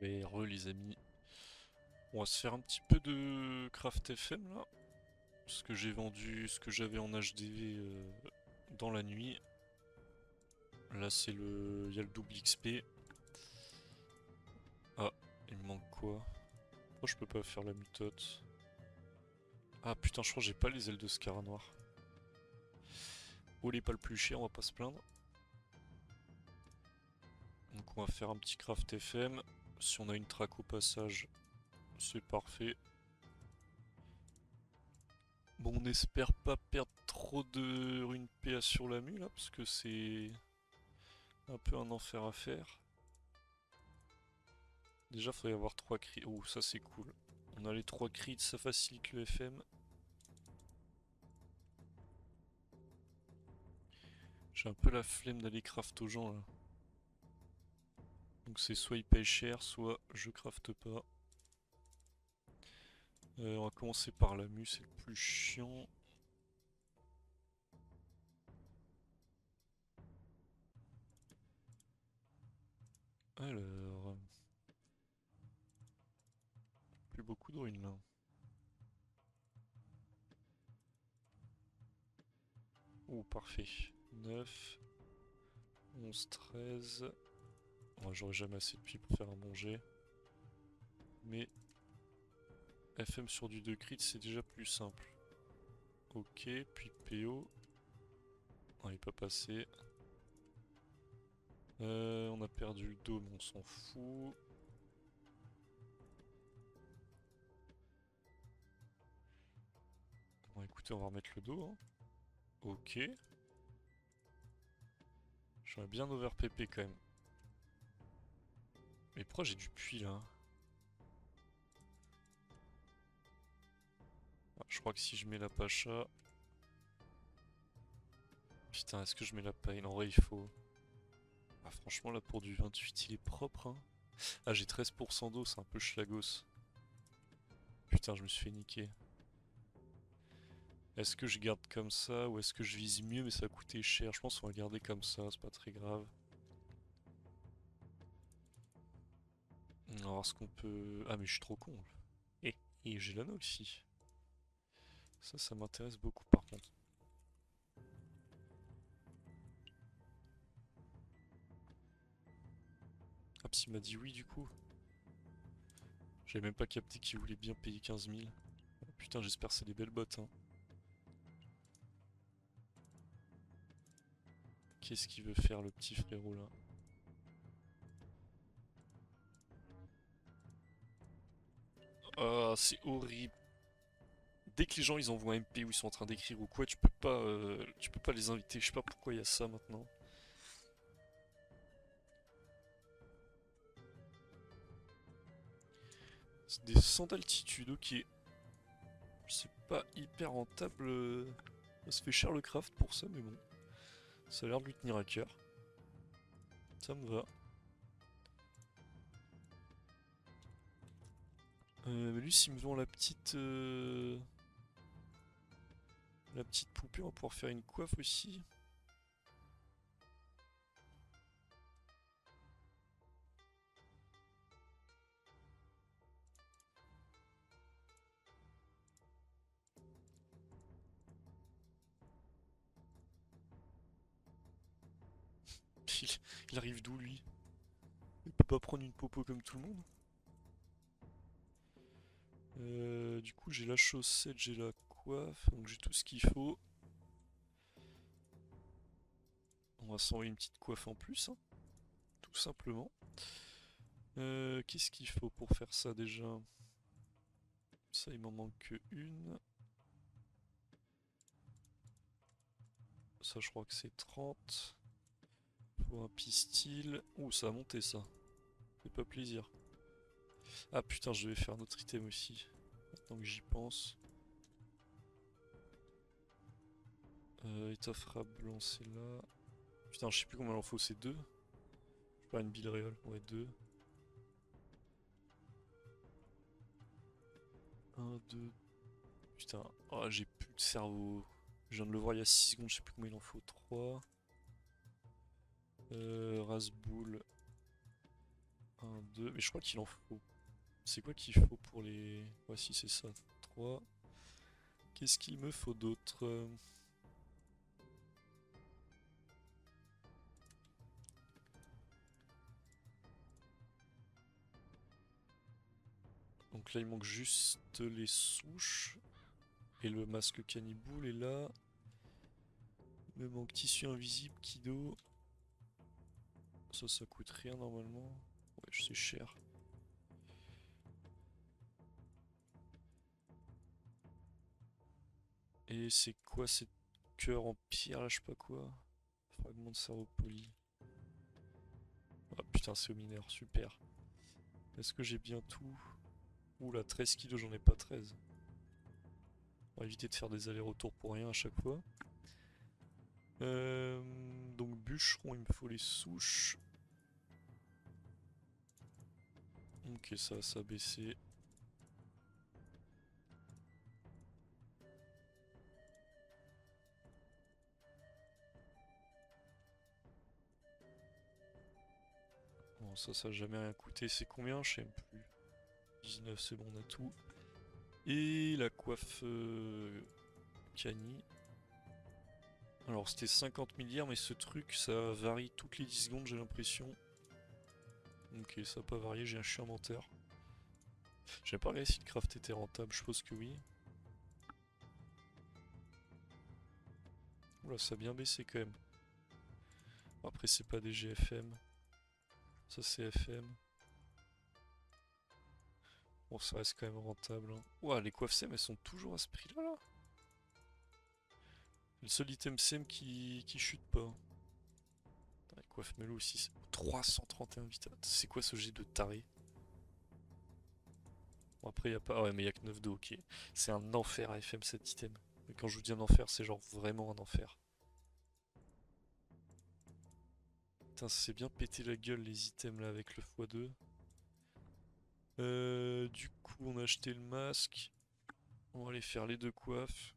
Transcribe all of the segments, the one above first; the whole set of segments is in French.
Et re les amis, on va se faire un petit peu de Craft FM là. Ce que j'ai vendu, ce que j'avais en HDV dans la nuit. Là c'est le... il y a le double XP. Ah, il me manque quoi? Pourquoi je peux pas faire la mutote? Ah putain, je crois que j'ai pas les ailes de Scar noir. Oh, les pas le plus cher, on va pas se plaindre. Donc on va faire un petit Craft FM. Si on a une track au passage, c'est parfait. Bon, on espère pas perdre trop de runes PA sur la mue là, parce que c'est un peu un enfer à faire. Déjà, faudrait avoir 3 crits. Oh, ça c'est cool. On a les 3 crits, ça facilite le FM. J'ai un peu la flemme d'aller craft aux gens là. Donc c'est soit ils payent cher, soit je crafte pas. On va commencer par la mue, c'est le plus chiant. Alors... Plus beaucoup de ruines là. Oh, parfait. 9, 11, 13. Oh, j'aurais jamais assez de pieds pour faire un bon jet. Mais FM sur du 2 crit, c'est déjà plus simple. Ok, puis PO. On n'est pas passé. On a perdu le dôme, on s'en fout. Bon, écoutez, on va remettre le dos. Hein. Ok. J'aurais bien overpp quand même. Mais pourquoi j'ai du puits là? Ah, je crois que si je mets la pacha... Putain, est-ce que je mets la paille? En vrai, il faut... Ah, franchement, là, pour du 28, il est propre. Hein. Ah, j'ai 13% d'eau, c'est un peu schlagos. Putain, je me suis fait niquer. Est-ce que je garde comme ça ou est-ce que je vise mieux mais ça va coûter cher? Je pense qu'on va garder comme ça, c'est pas très grave. On va voir ce qu'on peut... Ah mais je suis trop con. Et j'ai l'anneau aussi. Ça m'intéresse beaucoup par contre. Ah, Psy m'a dit oui du coup. J'avais même pas capté qu'il voulait bien payer 15 000. Oh, putain, j'espère que c'est des belles bottes. Hein. Qu'est-ce qu'il veut faire le petit frérot là? Ah, c'est horrible. Dès que les gens ils envoient un MP ou ils sont en train d'écrire ou quoi, tu peux pas les inviter. Je sais pas pourquoi il y a ça maintenant. C'est des 100 d'altitude, ok. C'est pas hyper rentable. Ça se fait cher le craft pour ça, mais bon. Ça a l'air de lui tenir à cœur. Ça me va. Mais lui, s'il me vend la petite poupée, on va pouvoir faire une coiffe aussi. Il, il arrive d'où lui? Il peut pas prendre une popo comme tout le monde. Du coup, j'ai la chaussette, j'ai la coiffe, donc j'ai tout ce qu'il faut. On va s'envoyer une petite coiffe en plus, hein, tout simplement. Qu'est-ce qu'il faut pour faire ça déjà? Ça, il m'en manque que une. Ça, je crois que c'est 30. Faut un pistil. Ouh, ça a monté ça. Fait pas plaisir. Ah putain, je vais faire notre item aussi. Maintenant que j'y pense. Étoffe blanc, c'est là. Putain, je sais plus combien il en faut, c'est 2. Je sais pas, une bille réelle. Ouais, 2. 1, 2. Putain, oh, j'ai plus de cerveau. Je viens de le voir il y a 6 secondes, je sais plus combien il en faut. 3. Rasboul. 1, 2, mais je crois qu'il en faut. C'est quoi qu'il faut pour les... Voici, c'est ça. 3. Qu'est-ce qu'il me faut d'autre? Donc là, il manque juste les souches. Et le masque caniboule est là. Il me manque tissu invisible, Kido. Ça coûte rien normalement. Ouais, c'est cher. Et c'est quoi ces cœurs en pierre là, je sais pas quoi. Fragment de cerveau poli. Ah putain, c'est au mineur, super. Est-ce que j'ai bien tout? Oula, 13 kilos, j'en ai pas 13. On va éviter de faire des allers-retours pour rien à chaque fois. Donc bûcheron, il me faut les souches. Ok, ça a baissé. Bon, ça a jamais rien coûté. C'est combien? Je sais même plus. 19, c'est bon, on a tout. Et la coiffe Cani. Alors c'était 50 milliards, mais ce truc ça varie toutes les 10 secondes, j'ai l'impression. Ok, ça n'a pas varié, j'ai un chien menteur. J'ai pas regardé si le craft était rentable, je suppose que oui. Oula, ça a bien baissé quand même. Après, c'est pas des GFM. Ça, c'est FM. Bon, ça reste quand même rentable. Hein. Ouah, les coiffes SEM, elles sont toujours à ce prix-là, là. Le seul item SEM qui chute pas. Les coiffes Melo aussi, c'est 331 vita. C'est quoi ce jet de taré? Bon, après, y a pas. Ah ouais, mais y a que 9 dos, ok. C'est un enfer à FM cet item. Mais quand je vous dis un enfer, c'est genre vraiment un enfer. Putain, ça s'est bien pété la gueule les items là avec le x2. Du coup, on a acheté le masque. On va aller faire les deux coiffes.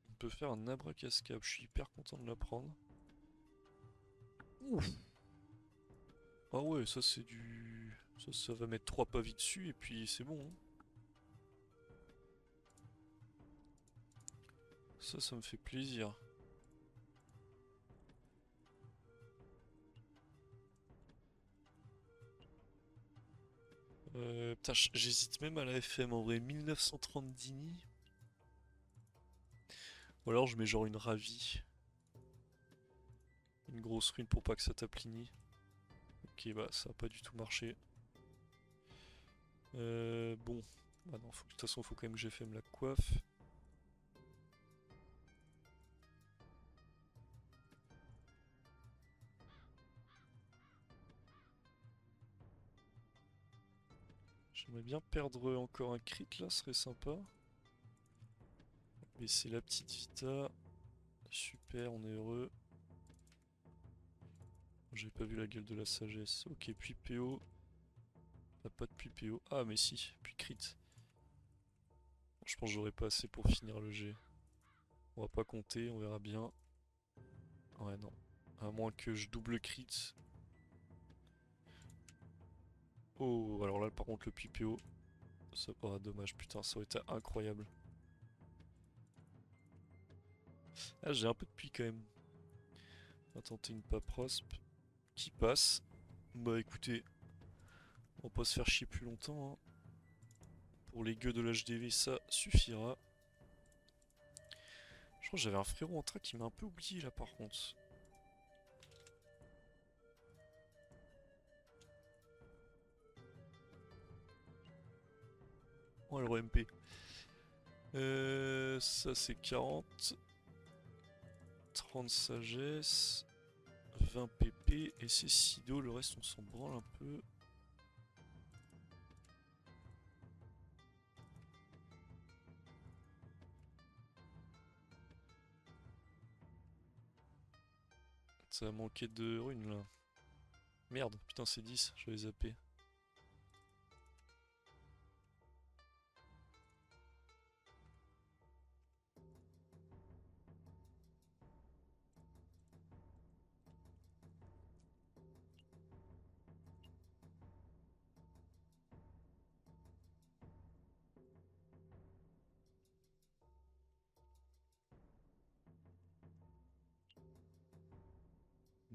On peut faire un abracascable, je suis hyper content de l'apprendre. Ouf. Ah ouais, ça c'est du... Ça va mettre 3 pavis dessus et puis c'est bon. Hein. Ça me fait plaisir. Putain, j'hésite même à la FM en vrai. 1930 Dini. Ou alors je mets genre une ravie. Une grosse ruine pour pas que ça tape Lini. Ok, bah ça a pas du tout marché. Bon. Ah non, de toute façon, faut quand même que j'FM la coiffe. J'aimerais bien perdre encore un crit là, ce serait sympa. Mais c'est la petite Vita. Super, on est heureux. J'ai pas vu la gueule de la sagesse. Ok, puis PO. Pas de puis PO. Ah, mais si, puis crit. Je pense que j'aurai pas assez pour finir le G. On va pas compter, on verra bien. Ouais, non. À moins que je double crit. Oh, alors là, par contre, le puis PO. Ça... Oh, dommage, putain, ça aurait été incroyable. Ah, j'ai un peu de puits quand même. On va tenter une paprosp. Qui passe. Bah écoutez, on va pas se faire chier plus longtemps. Hein. Pour les gueux de l'HDV, ça suffira. Je crois que j'avais un frérot en train qui m'a un peu oublié là par contre. Oh alors MP. Ça c'est 40. 30 sagesse. 20 PP. Et c'est Sido, le reste on s'en branle un peu. Ça a manqué de runes là. Merde, putain c'est 10, j'avais zappé.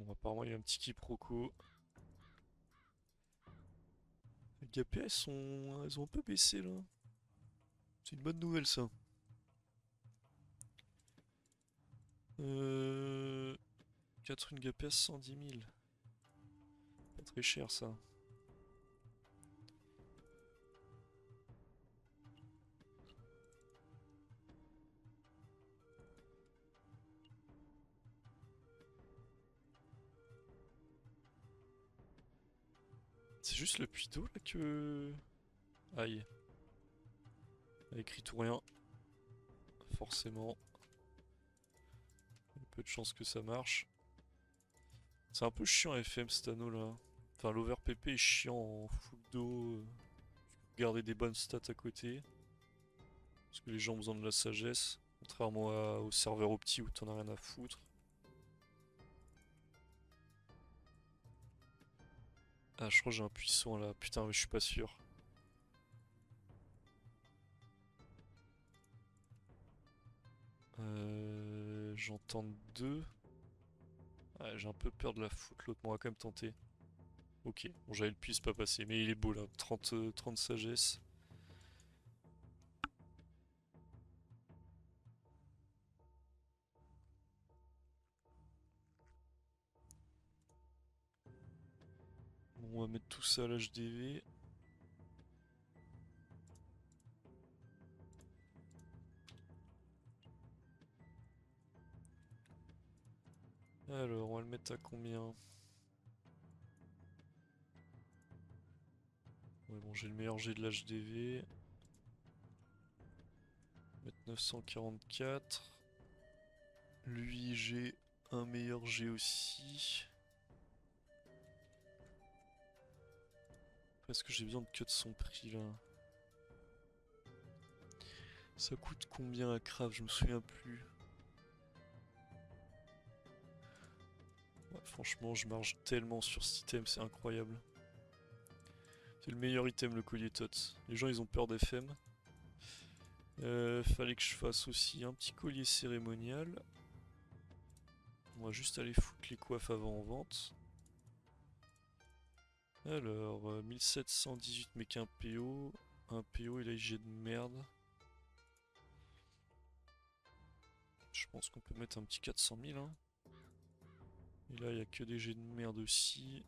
Bon, apparemment il y a un petit quiproquo. Les GP elles ont un peu baissé là. C'est une bonne nouvelle ça. Catherine Gapé à 110 000. Pas très cher ça. C'est juste le puits d'eau là que... Aïe. A écrit tout rien. Forcément. Il y a peu de chances que ça marche. C'est un peu chiant FM cet anneau là. Enfin l'over PP est chiant en full d'eau. Garder des bonnes stats à côté. Parce que les gens ont besoin de la sagesse. Contrairement au serveur opti où t'en as rien à foutre. Ah je crois que j'ai un puissant là. Putain mais je suis pas sûr. J'entends deux. Ouais, j'ai un peu peur de la foutre, l'autre on va quand même tenter. Ok, bon j'avais le puits pas passé, mais il est beau là, 30 sagesse. Bon, on va mettre tout ça à l'HDV. Alors, on va le mettre à combien? Ouais, bon, j'ai le meilleur G de l'HDV. Mettre 944. Lui, j'ai un meilleur G aussi. Est-ce que j'ai besoin de cut son prix là? Ça coûte combien à craft? Je me souviens plus. Ouais, franchement, je marche tellement sur cet item, c'est incroyable. C'est le meilleur item, le collier tot. Les gens, ils ont peur d'FM. Fallait que je fasse aussi un petit collier cérémonial. On va juste aller foutre les coiffes avant en vente. Alors, 1718 mais qu'un PO. Un PO et là j'ai de merde. Je pense qu'on peut mettre un petit 400 000. Hein. Et là il n'y a que des jets de merde aussi.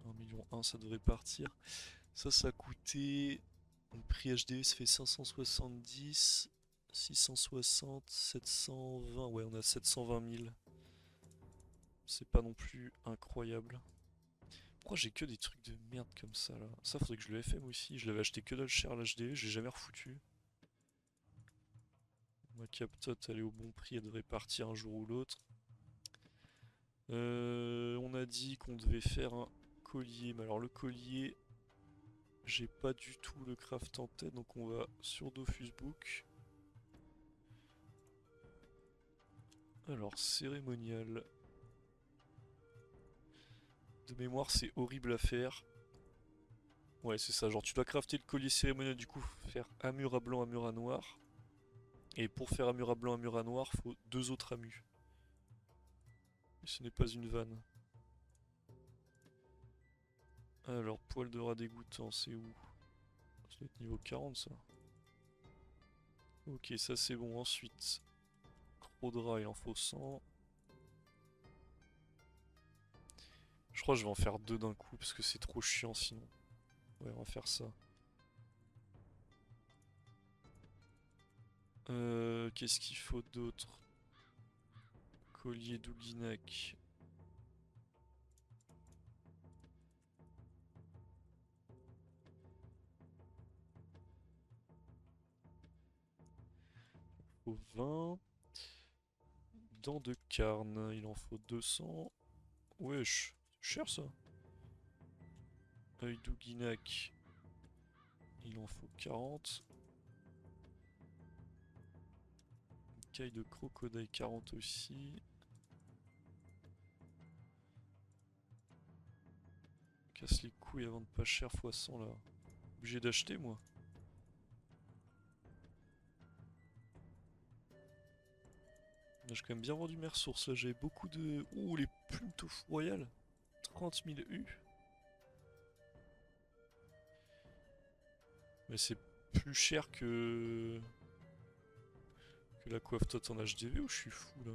1 million 1 ça devrait partir. Ça a coûté... Le prix HD ça fait 570, 660, 720. Ouais on a 720 000. C'est pas non plus incroyable. Pourquoi j'ai que des trucs de merde comme ça là? Ça faudrait que je le FM aussi. Je l'avais acheté que dalle cher à l'HD, j'ai jamais refoutu. Ma captote elle est au bon prix, elle devrait partir un jour ou l'autre. On a dit qu'on devait faire un collier, mais alors le collier, j'ai pas du tout le craft en tête, donc on va sur Dofus Book. Alors, cérémonial. De mémoire, c'est horrible à faire. Ouais, c'est ça, genre tu dois crafter le collier cérémonial, du coup, faire un mur à blanc, un mur à noir. Et pour faire un mur à blanc, un mur à noir, faut deux autres amus. Et ce n'est pas une vanne. Alors, poil de rat dégoûtant, c'est où? Ça doit être niveau 40 ça. Ok, ça c'est bon. Ensuite, Crodra, il en faut 100. Je crois que je vais en faire deux d'un coup parce que c'est trop chiant sinon. Ouais, on va faire ça. Qu'est-ce qu'il faut d'autre? Collier d'Ouginac. Il faut 20. Dents de carne, il en faut 200. Wesh, c'est cher ça. Œil d'Ouginac, il en faut 40. Caille de crocodile 40 aussi. Casse les couilles avant de pas cher x 100 là. Obligé d'acheter moi. J'ai quand même bien vendu mes ressources là, j'avais beaucoup de... Ouh, les plumes tofu royales. 30 000 U. Mais c'est plus cher que la coiffe tot en HDV ou je suis fou là?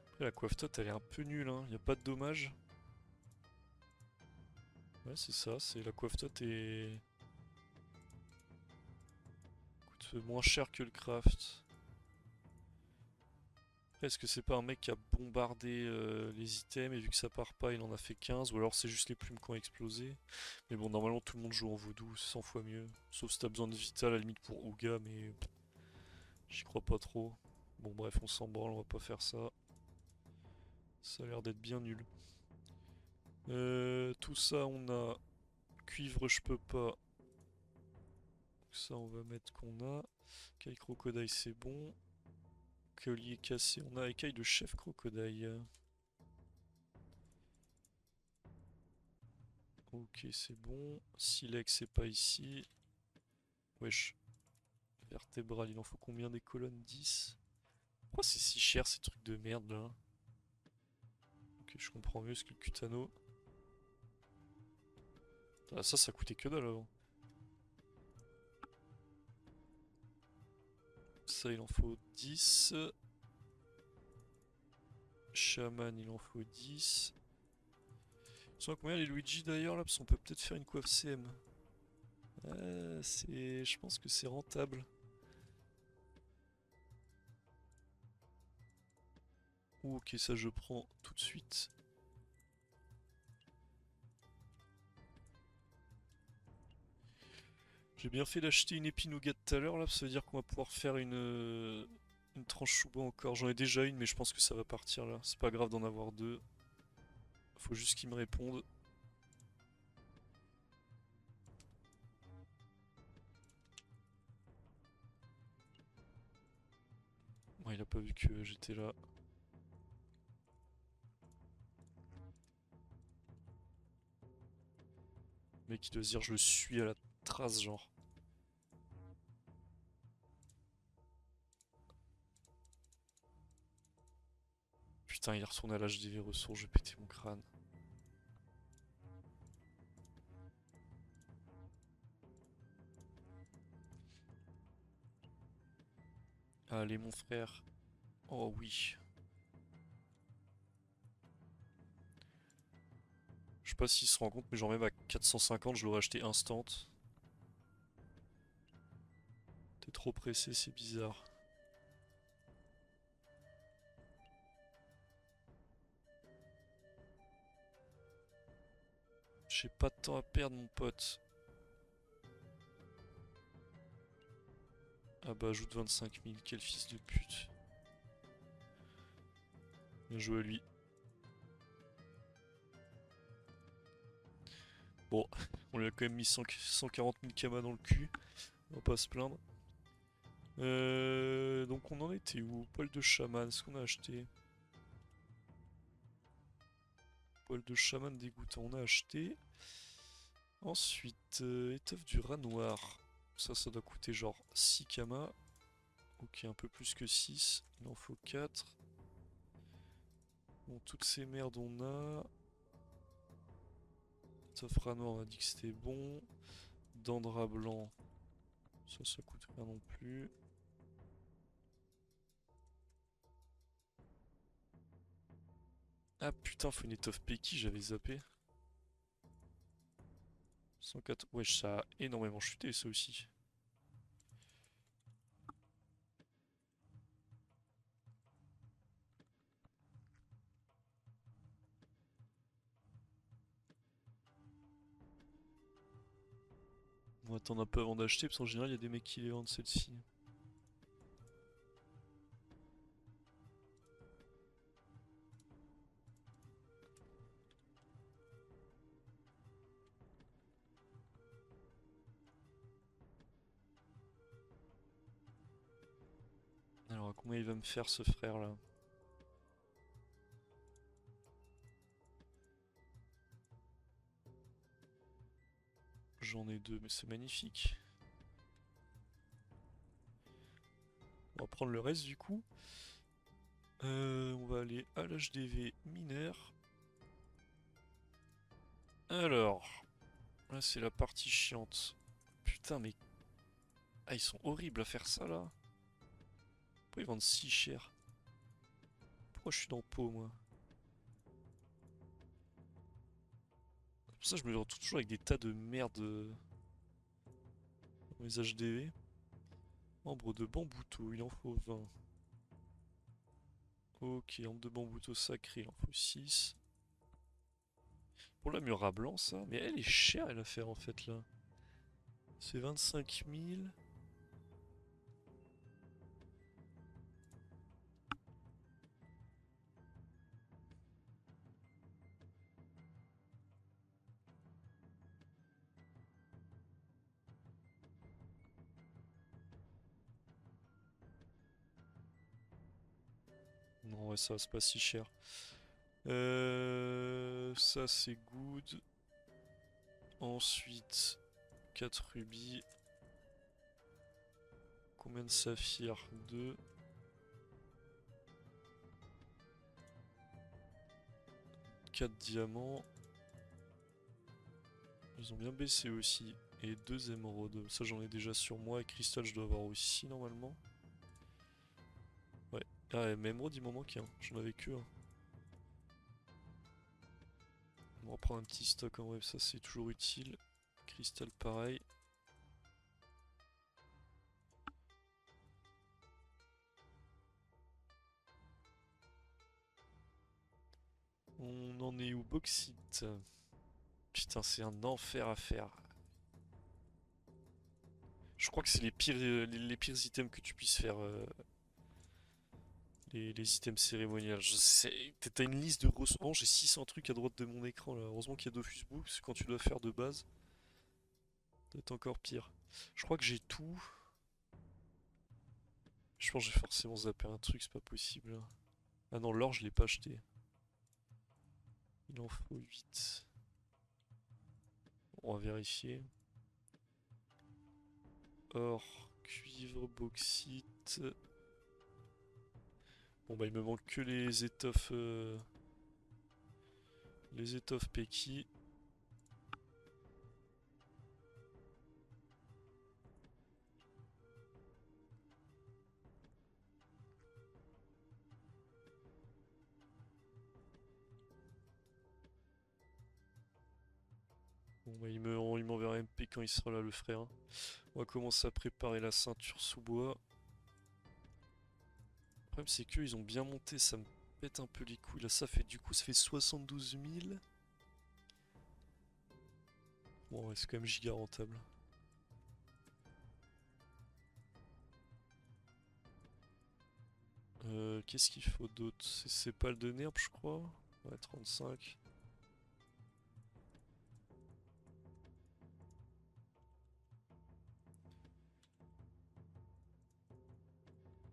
Après la coiffe tot elle est un peu nulle hein, y a pas de dommage. Ouais c'est ça, c'est la coiffe tot et coûte moins cher que le craft. Est-ce que c'est pas un mec qui a bombardé les items et vu que ça part pas il en a fait 15 ou alors c'est juste les plumes qui ont explosé. Mais bon normalement tout le monde joue en vaudou, c'est 100 fois mieux. Sauf si t'as besoin de Vita à la limite pour Ouga mais j'y crois pas trop. Bon bref on s'en branle, on va pas faire ça. Ça a l'air d'être bien nul. Tout ça on a. Cuivre je peux pas. Ça on va mettre qu'on a. Écaille crocodile c'est bon. Collier cassé, on a écaille de chef crocodile. Ok c'est bon. Silex c'est pas ici. Wesh. Vertébral il en faut combien des colonnes? 10. Pourquoi c'est si cher ces trucs de merde là? Ok je comprends mieux ce que le cutano. Ah, ça coûtait que dalle avant. Ça il en faut 10. Chaman il en faut 10. Ils sont à combien les Luigi d'ailleurs là? Parce qu'on peut peut-être faire une coiffe CM. Je pense que c'est rentable. Ouh, ok, ça je prends tout de suite. J'ai bien fait d'acheter une épine nougat tout à l'heure là, ça veut dire qu'on va pouvoir faire une tranche chouba encore. J'en ai déjà une, mais je pense que ça va partir là. C'est pas grave d'en avoir deux. Faut juste qu'ils me répondent. Bon, il a pas vu que j'étais là. Le mec, il doit se dire je le suis à la trace, genre. Putain, il est retourné à l'HDV ressources, je vais péter mon crâne. Allez, mon frère. Oh oui. Je sais pas s'il se rend compte, mais genre même à 450, je l'aurais acheté instant. T'es trop pressé, c'est bizarre. J'ai pas de temps à perdre, mon pote. Ah bah, ajoute 25 000, quel fils de pute. Bien joué à lui. Bon, on lui a quand même mis 140 000 kamas dans le cul. On va pas se plaindre. Donc on en était où? Poil de chaman, est-ce qu'on a acheté? Poil de chaman dégoûtant, on a acheté. Ensuite, étoffe du rat noir. Ça doit coûter genre 6 kamas. Ok, un peu plus que 6. Il en faut 4. Bon, toutes ces merdes on a. Étoffe rat noir, on a dit que c'était bon. Dandra blanc. Ça coûte rien non plus. Ah putain, faut une étoffe Peki, j'avais zappé. 104. Wesh, ça a énormément chuté ça aussi. On va attendre un peu avant d'acheter parce qu'en général il y a des mecs qui les vendent celle-ci. Alors à combien il va me faire ce frère là? J'en ai deux mais c'est magnifique. va prendre le reste du coup. On va aller à l'HDV mineur. Alors, là c'est la partie chiante. Putain mais... Ah ils sont horribles à faire ça là. Pourquoi ils vendent si cher? Pourquoi je suis dans Pau moi? Pour ça je me retrouve toujours avec des tas de merde dans les HDV. Ambre de bambouto, il en faut 20. Ok, ambre de bambouto sacré, il en faut 6. Pour la mur à blanc ça, mais elle est chère elle à faire en fait là. C'est 25 000. Non ouais ça c'est pas si cher. Ça c'est good. Ensuite, 4 rubis. Combien de saphirs? 2. 4 diamants. Ils ont bien baissé aussi. Et 2 émeraudes. Ça j'en ai déjà sur moi. Et cristal je dois avoir aussi normalement. Ouais. Ah mais émeraude il m'en manque un. J'en avais que un. On va reprendre un petit stock en web. Ça c'est toujours utile. Cristal pareil. On en est où? Bauxite. Putain c'est un enfer à faire. Je crois que c'est les pires items que tu puisses faire. Les items cérémoniels. Je sais. T'as une liste de grosses. Oh, j'ai 600 trucs à droite de mon écran là. Heureusement qu'il y a Dofus Book, parce que quand tu dois faire de base, ça va être encore pire. Je crois que j'ai tout. Je pense que j'ai forcément zappé un truc, c'est pas possible, hein. Ah non, l'or je l'ai pas acheté. Il en faut 8. On va vérifier. Or, cuivre, bauxite. Bon bah il me manque que les étoffes. Les étoffes Peki. Bon bah il m'enverra MP quand il sera là le frère. On va commencer à préparer la ceinture sous bois. Le problème c'est qu'ils ont bien monté, ça me pète un peu les couilles. Là ça fait du coup ça fait 72 000. Bon ouais, c'est quand même giga rentable. Qu'est-ce qu'il faut d'autre? C'est pas le de nerf je crois. Ouais 35.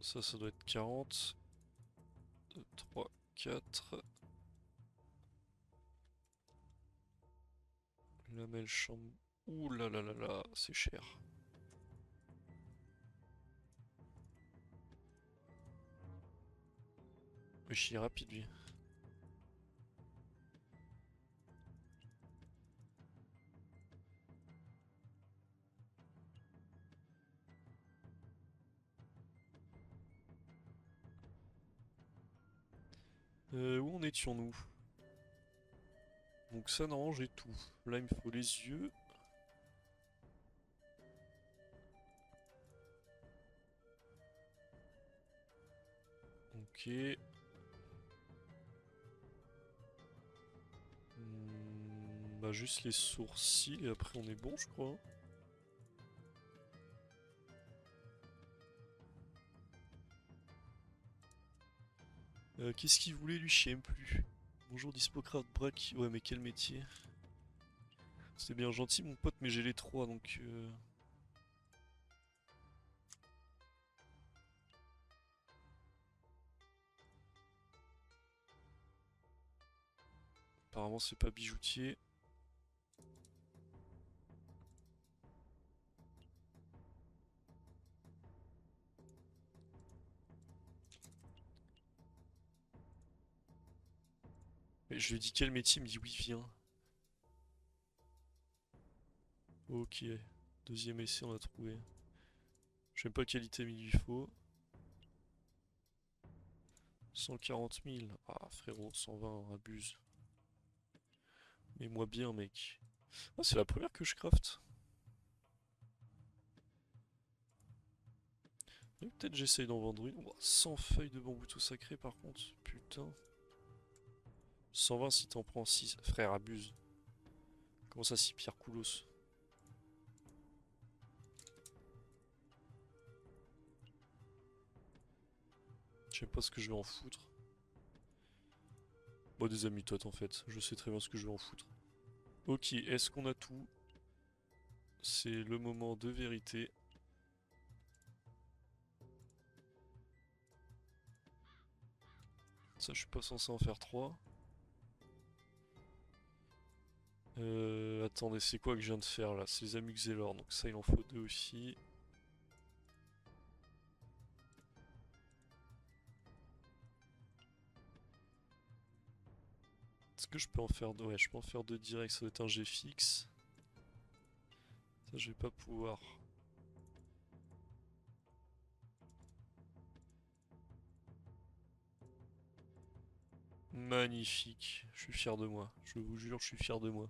Ça doit être 40. 2, 3, 4. Lamelle chambre. Ouh là là là là, c'est cher. Mais je suis rapide lui. Où en étions-nous? Donc ça non, j'ai tout. Là il me faut les yeux. Ok. Bah juste les sourcils et après on est bon je crois. Qu'est-ce qu'il voulait lui? Je sais même plus. Bonjour Dispocrate Brack. Ouais mais quel métier. C'était bien gentil mon pote mais j'ai les trois donc... Apparemment c'est pas bijoutier. Mais je lui ai dit quel métier, il me dit oui, viens. Ok, deuxième essai, on a trouvé. Je sais pas quel item il lui faut. 140 000. Ah frérot, 120, abuse. Mais moi bien mec. Ah, c'est la première que je craft. Peut-être j'essaye d'en vendre une. Oh, 100 feuilles de bambou tout sacré par contre. Putain. 120 si t'en prends 6. Frère, abuse. Comment ça, si Pierre Coulos? Je sais pas ce que je vais en foutre. Bon, des amis toi en fait. Je sais très bien ce que je vais en foutre. Ok, est-ce qu'on a tout? C'est le moment de vérité. Ça, je suis pas censé en faire 3. Attendez, c'est quoi que je viens de faire là? C'est les Amuxelor, donc ça il en faut 2 aussi. Est-ce que je peux en faire 2? Ouais, je peux en faire 2 direct, ça doit être un G fixe. Ça, je vais pas pouvoir. Magnifique, je suis fier de moi. Je vous jure, je suis fier de moi.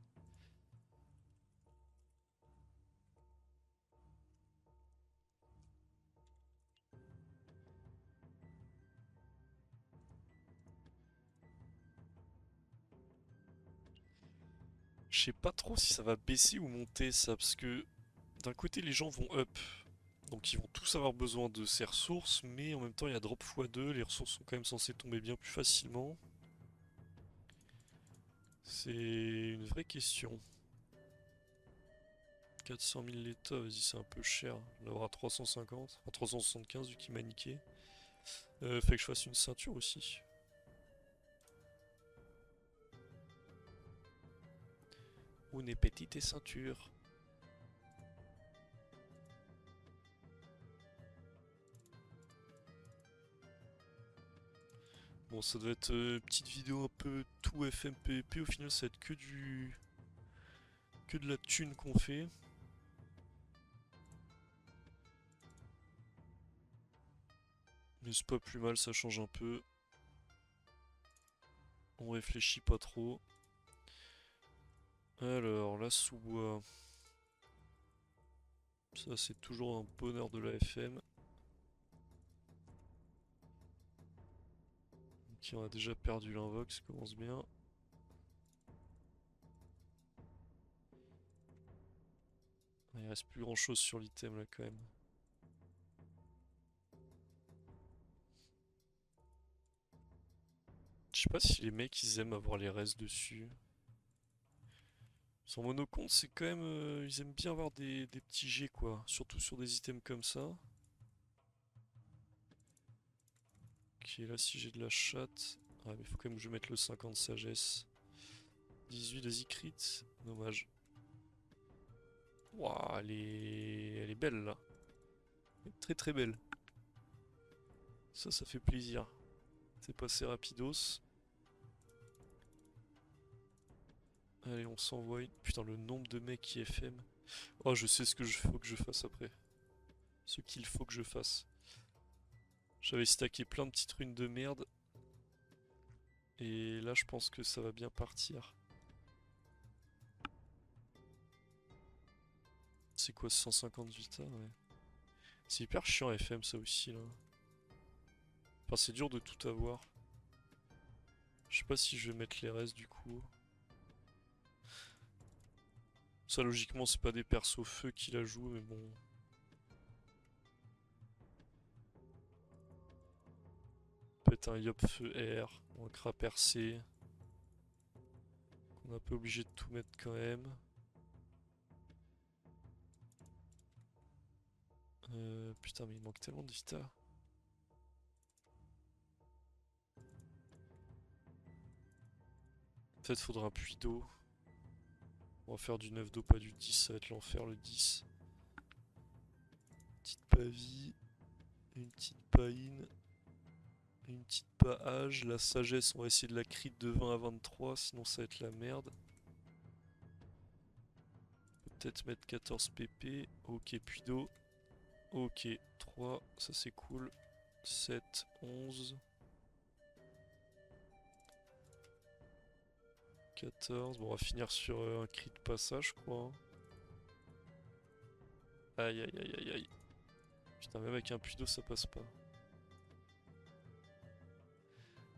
Je sais pas trop si ça va baisser ou monter ça, parce que d'un côté les gens vont up, donc ils vont tous avoir besoin de ces ressources, mais en même temps il y a drop x2, les ressources sont quand même censées tomber bien plus facilement. C'est une vraie question. 400 000 l'état, vas-y c'est un peu cher, l'avoir à 350, enfin 375 vu qu'il m'a niqué. Fait que je fasse une ceinture aussi. Une petite ceinture. Bon, ça doit être une petite vidéo un peu tout FMPP. Au final, ça va être que de la thune qu'on fait. Mais c'est pas plus mal, ça change un peu. On réfléchit pas trop. Alors, la sous-bois. Ça, c'est toujours un bonheur de la FM. Ok, on a déjà perdu l'invoque, ça commence bien. Il reste plus grand chose sur l'item là quand même. Je sais pas si les mecs ils aiment avoir les restes dessus. Sur monocompte, c'est quand même. Ils aiment bien avoir des petits jets quoi. Surtout sur des items comme ça. Ok, là si j'ai de la chatte. Ah, mais faut quand même que je mette le 50 sagesse. 18 vas-y crit. Dommage. Waouh, elle est belle là. Elle est très très belle. Ça fait plaisir. C'est passé rapidos. Allez, on s'envoie. Putain, le nombre de mecs qui FM. Oh, je sais ce que faut que je fasse après. Ce qu'il faut que je fasse. J'avais stacké plein de petites runes de merde. Et là, je pense que ça va bien partir. C'est quoi, 150 vita? Ouais. C'est hyper chiant FM ça aussi là. Enfin, c'est dur de tout avoir. Je sais pas si je vais mettre les restes du coup. Ça, logiquement, c'est pas des persos feu qui la jouent, mais bon. Peut-être un Yop feu R, ou un Cra percé. On est un peu obligé de tout mettre quand même. Putain, mais il manque tellement de vita. Peut-être faudra un puits d'eau. On va faire du 9 d'eau, pas du 10, ça va être l'enfer le 10. Petite pavie, une petite païne. Une petite page. La sagesse, on va essayer de la crit de 20 à 23, sinon ça va être la merde. Peut-être mettre 14 pp. Ok, puits d'eau. Ok, 3, ça c'est cool. 7, 11. 14. Bon, on va finir sur un crit de passage, je crois, hein. Aïe aïe aïe aïe aïe. Putain, même avec un puits d'eau, ça passe pas.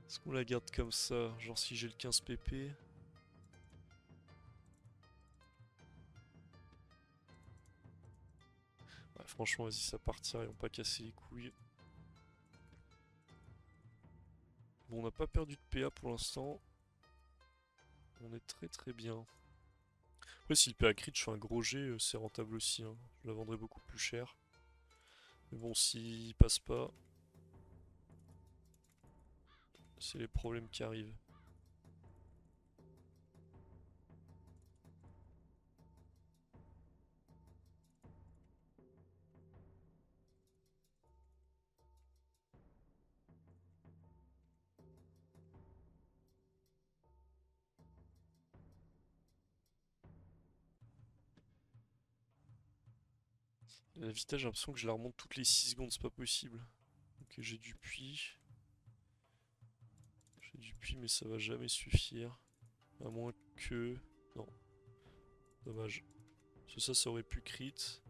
Est-ce qu'on la garde comme ça? Genre si j'ai le 15 pp. Ouais, franchement, vas-y, ça partira et on va pas casser les couilles. Bon, on n'a pas perdu de PA pour l'instant. On est très très bien. Après, si le PA crit, je fais un gros jet, c'est rentable aussi, hein. Je la vendrai beaucoup plus cher. Mais bon, s'il passe pas, c'est les problèmes qui arrivent. La vitesse, j'ai l'impression que je la remonte toutes les 6 secondes, c'est pas possible. Ok, j'ai du puits. J'ai du puits, mais ça va jamais suffire. À moins que... Non. Dommage. Parce que ça aurait pu crit.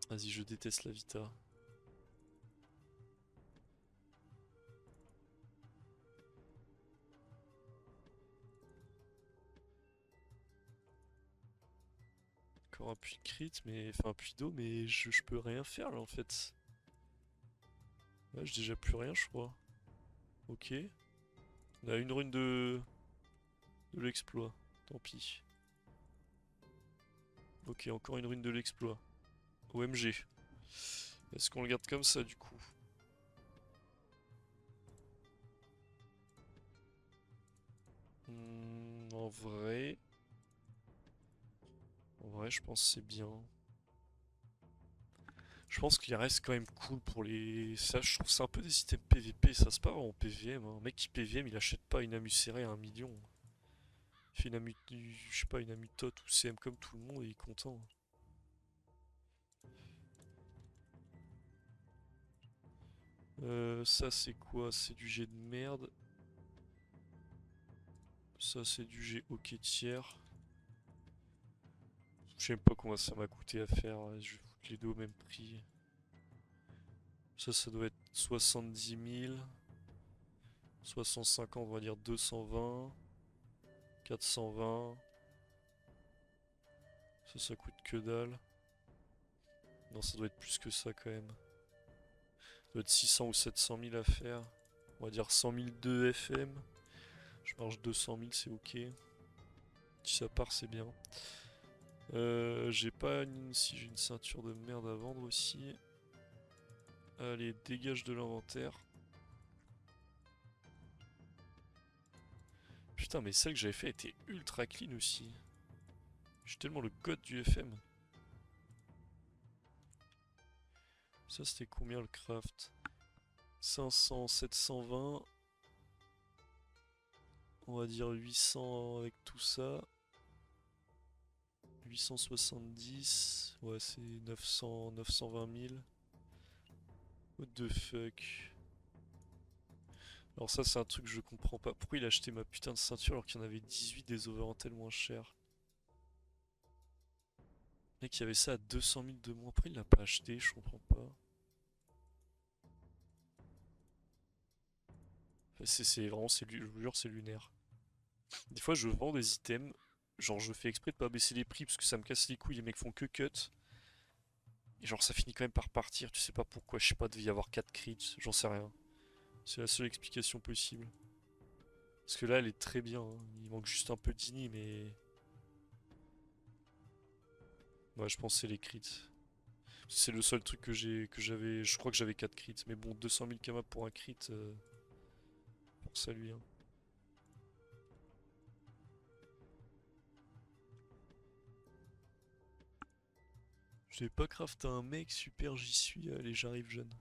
Vas-y, je déteste la Vita. Encore un puits de crit, mais... Enfin, un puits d'eau, mais je peux rien faire là en fait. Ouais, j'ai déjà plus rien, je crois. Ok. On a une rune de l'exploit. Tant pis. Ok, encore une rune de l'exploit. OMG. Est-ce qu'on le garde comme ça du coup? En vrai... En vrai, je pense que c'est bien. Je pense qu'il reste quand même cool pour les... Ça, je trouve c'est un peu des systèmes PVP, ça se part en PVM, hein. Un mec qui PVM, il achète pas une Amuserée à 1 million. Il fait une je sais pas, une Amutote ou CM comme tout le monde et il est content. Ça c'est quoi? C'est du jet de merde. Ça c'est du jet hockey tiers. Je sais même pas combien ça m'a coûté à faire, je vais foutre les deux au même prix. Ça doit être 70 000. 65 ans, on va dire 220. 420. Ça coûte que dalle. Non, ça doit être plus que ça quand même. Ça doit être 600 ou 700 000 à faire. On va dire 100 002 FM. Je marche 200 000, c'est ok. Si ça part, c'est bien. J'ai pas une... Si j'ai une ceinture de merde à vendre aussi. Allez, dégage de l'inventaire. Putain, mais celle que j'avais fait était ultra clean aussi. Je suis tellement le god du FM. Ça, c'était combien le craft? 500, 720. On va dire 800 avec tout ça. 870. Ouais, c'est 900, 920 000. What the fuck? Alors ça, c'est un truc que je comprends pas. Pourquoi il a acheté ma putain de ceinture alors qu'il y en avait 18 des overantels moins chers? Mec, il y avait ça à 200 000 de moins. Après, il l'a pas acheté, je comprends pas. Enfin, c'est vraiment, je vous jure, c'est lunaire. Des fois, je vends des items, genre je fais exprès de pas baisser les prix parce que ça me casse les couilles, les mecs font que cut. Et genre ça finit quand même par partir, tu sais pas pourquoi, je sais pas, devait y avoir 4 crits, j'en sais rien. C'est la seule explication possible. Parce que là, elle est très bien, hein. Il manque juste un peu d'ini, mais... Ouais, je pense que c'est les crits. C'est le seul truc que j'avais, je crois que j'avais 4 crits. Mais bon, 200 000 kama pour un crit, pour ça lui, hein. Je n'ai pas crafté un mec, super, j'y suis. Allez, j'arrive jeune.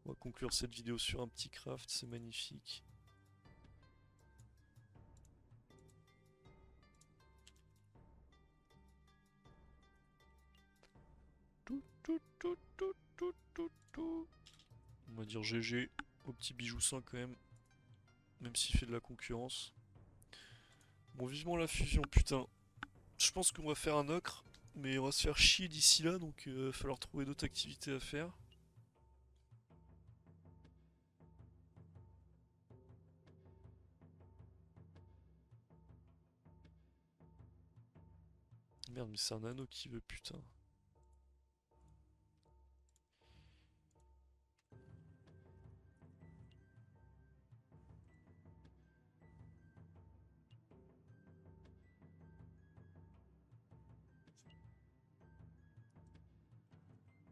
On va conclure cette vidéo sur un petit craft, c'est magnifique. On va dire GG au petit bijou 100 quand même. Même s'il fait de la concurrence. Bon, vivement la fusion, putain. Je pense qu'on va faire un ocre. Mais on va se faire chier d'ici là, donc il va falloir trouver d'autres activités à faire. Merde, mais c'est un anneau qui veut, putain.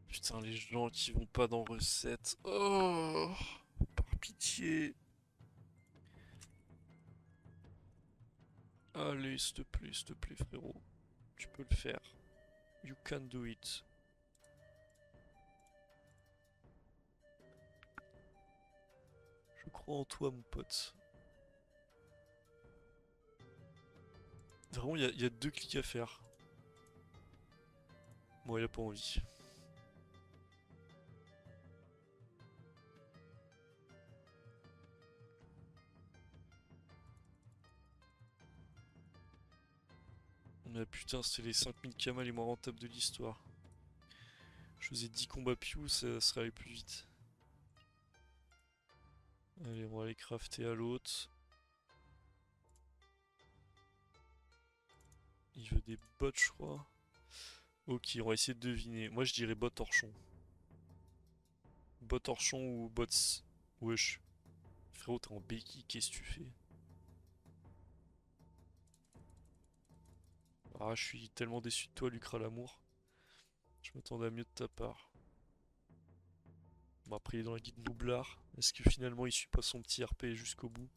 Putain, les gens qui vont pas dans recette. Oh, par pitié. Allez, s'il te plaît, frérot. Tu peux le faire. You can do it. Je crois en toi, mon pote. Vraiment, il y a 2 clics à faire. Bon, il a pas envie. Mais putain, c'est les 5000 kamas les moins rentables de l'histoire. Je faisais 10 combats Pew, ça serait allé plus vite. Allez, on va aller crafter à l'autre. Il veut des bottes, je crois. Ok, on va essayer de deviner. Moi, je dirais bot torchon. Bot torchon ou bots. Wesh. Frérot, t'es en béquille, qu'est-ce que tu fais? Ah, je suis tellement déçu de toi, Lucra l'amour. Je m'attendais à mieux de ta part. Bon, après, il est dans la guide Noublard. Est-ce que finalement, il suit pas son petit RP jusqu'au bout?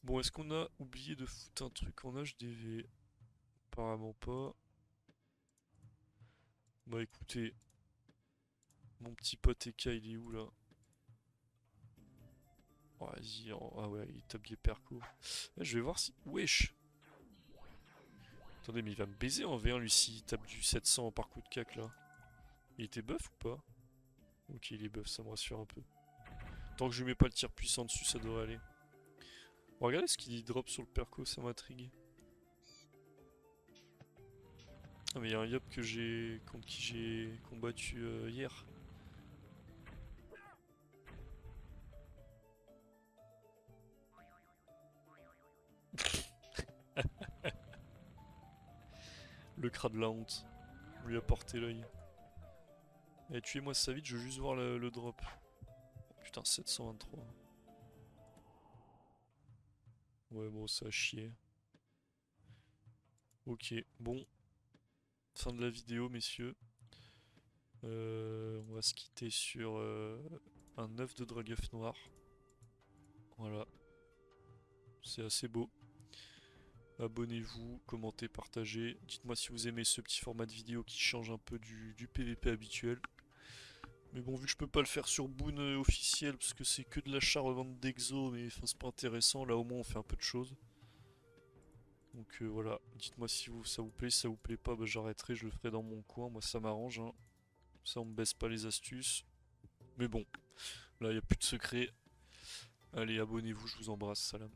Bon, est-ce qu'on a oublié de foutre un truc en HDV? Apparemment pas. Bah écoutez, mon petit pote Eka, il est où là? Oh, vas-y, ah ouais, il tape des percos. Je vais voir si... Wesh! Attendez, mais il va me baiser en V1 lui s'il tape du 700 par coup de cac là. Il était buff ou pas? Ok, il est buff, ça me rassure un peu. Tant que je lui mets pas le tir puissant dessus, ça devrait aller. Bon, regardez ce qu'il drop sur le perco, ça m'intrigue. Ah mais il y a un yop que contre qui j'ai combattu hier. Le crat de la honte. On lui a porté l'œil. Eh, tuez-moi ça vite, je veux juste voir le drop. Oh, putain, 723. Ouais, bon, ça a chier. Ok, bon. Fin de la vidéo, messieurs. On va se quitter sur un œuf de dragueuf noir. Voilà. C'est assez beau. Abonnez-vous, commentez, partagez. Dites-moi si vous aimez ce petit format de vidéo qui change un peu du PVP habituel. Mais bon, vu que je peux pas le faire sur Boon officiel, parce que c'est que de l'achat revente d'exo, mais enfin, c'est pas intéressant, là au moins on fait un peu de choses. Donc voilà, dites-moi si ça vous plaît, si ça vous plaît pas, bah, j'arrêterai, je le ferai dans mon coin, moi ça m'arrange. Hein. Ça on me baisse pas les astuces. Mais bon, là il n'y a plus de secret. Allez, abonnez-vous, je vous embrasse, salam.